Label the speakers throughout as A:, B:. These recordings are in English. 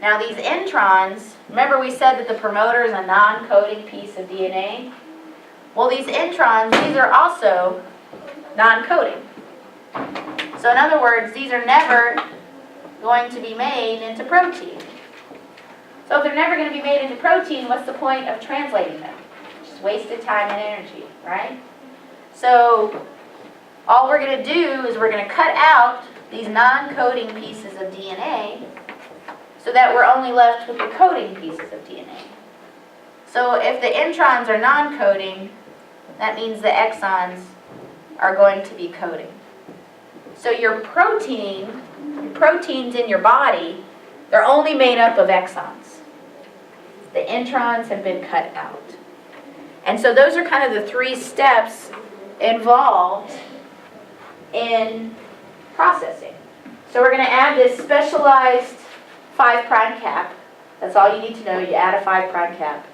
A: Now these introns, remember we said that the promoter is a non-coding piece of DNA? Well, these introns, these are also non-coding. So in other words, these are never going to be made into protein. So if they're never going to be made into protein, what's the point of translating them? Just wasted time and energy, right? So all we're going to do is we're going to cut out these non-coding pieces of DNA so that we're only left with the coding pieces of DNA. So if the introns are non-coding, that means the exons are going to be coding. So your proteins in your body, they're only made up of exons. The introns have been cut out. And so those are kind of the 3 steps involved in processing. So we're going to add this specialized 5' cap. That's all you need to know. You add a 5' cap.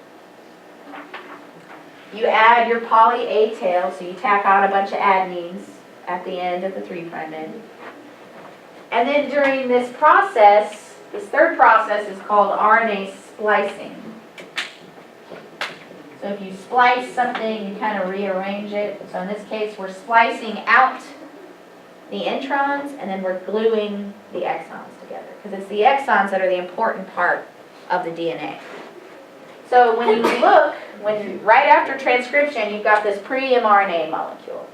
A: You add your poly A tail, so you tack on a bunch of adenines at the end of the 3' end. And then during this process, this 3rd process is called RNA splicing. So if you splice something, you kind of rearrange it. So in this case, we're splicing out the introns, and then we're gluing the exons together, because it's the exons that are the important part of the DNA. So when you look, right after transcription, you've got this pre-mRNA molecule.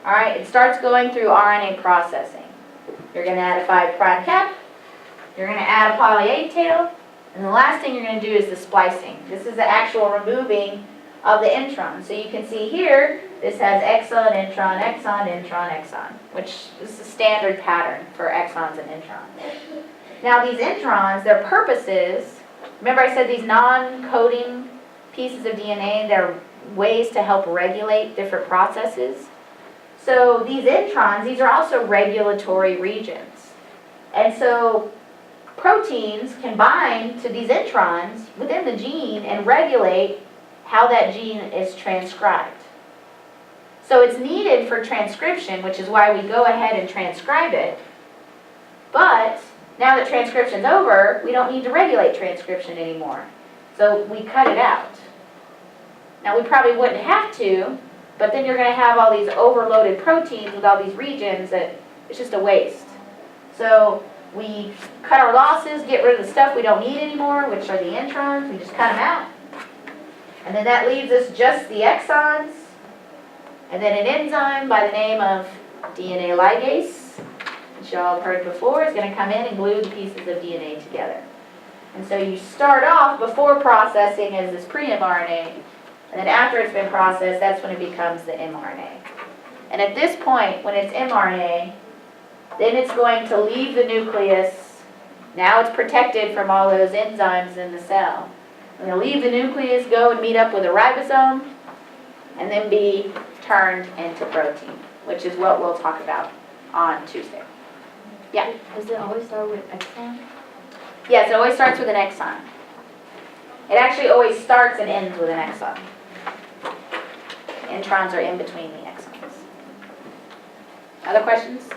A: All right, it starts going through RNA processing. You're going to add a 5' cap. You're going to add a poly A tail. And the last thing you're going to do is the splicing. This is the actual removing of the intron. So you can see here, this has exon, intron, exon, intron, exon, which is the standard pattern for exons and introns. Now these introns, their purposes, remember I said these non-coding pieces of DNA, they're ways to help regulate different processes. So these introns, these are also regulatory regions. And so proteins can bind to these introns within the gene and regulate how that gene is transcribed. So it's needed for transcription, which is why we go ahead and transcribe it. But now that transcription's over, we don't need to regulate transcription anymore. So we cut it out. Now we probably wouldn't have to, but then you're going to have all these overloaded proteins with all these regions that it's just a waste. So we cut our losses, get rid of the stuff we don't need anymore, which are the introns. We just cut them out. And then that leaves us just the exons. And then an enzyme by the name of DNA ligase, which you all have heard before, is going to come in and glue the pieces of DNA together. And so you start off before processing as this pre-mRNA, and then after it's been processed, that's when it becomes the mRNA. And at this point, when it's mRNA, then it's going to leave the nucleus. Now it's protected from all those enzymes in the cell. And it'll leave the nucleus, go and meet up with a ribosome, and then be turned into protein, which is what we'll talk about on Tuesday. Yeah?
B: Does it always start with exon?
A: Yes, it always starts with an exon. It actually always starts and ends with an exon. Introns are in between the exons. Other questions?